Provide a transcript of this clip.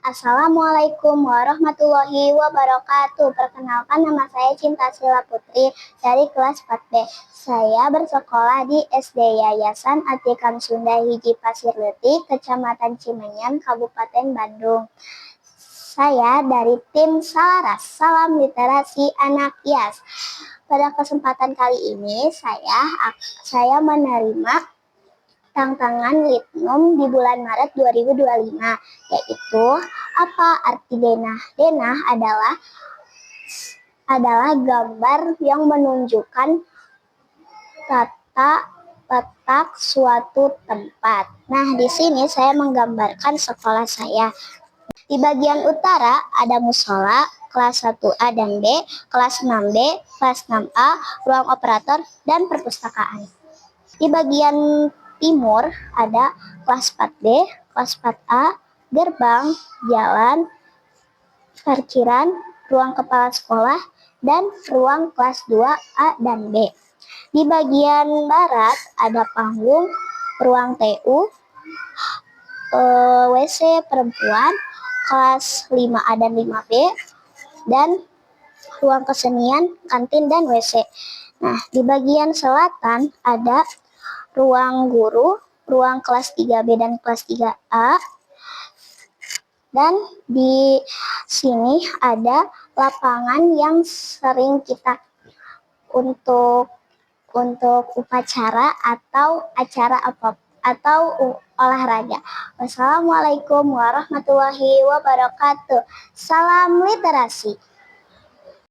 Assalamualaikum warahmatullahi wabarakatuh. Perkenalkan, nama saya Cinta Sila Putri dari kelas 4B. Saya bersekolah di SD Yayasan Atikan Sunda Hiji Pasir Leutik, Kecamatan Cimenyan, Kabupaten Bandung. Saya dari tim Salaras, Salam Literasi Anak IAS. Pada kesempatan kali ini saya menerima tantangan Litnom di bulan Maret 2025, yaitu apa arti denah? Denah adalah gambar yang menunjukkan tata letak suatu tempat. Nah, di sini saya menggambarkan sekolah saya. Di bagian utara ada musola, kelas 1A dan B, kelas 6B, kelas 6A, ruang operator, dan perpustakaan. Di bagian timur ada kelas 4B, kelas 4A, gerbang, jalan, parkiran, ruang kepala sekolah, dan ruang kelas 2A dan B. Di bagian barat ada panggung, ruang TU, WC perempuan, kelas 5A dan 5B, dan ruang kesenian, kantin, dan WC. Nah, di bagian selatan ada ruang guru, ruang kelas 3B dan kelas 3A. Dan di sini ada lapangan yang sering kita untuk upacara atau acara atau olahraga. Wassalamualaikum warahmatullahi wabarakatuh. Salam literasi.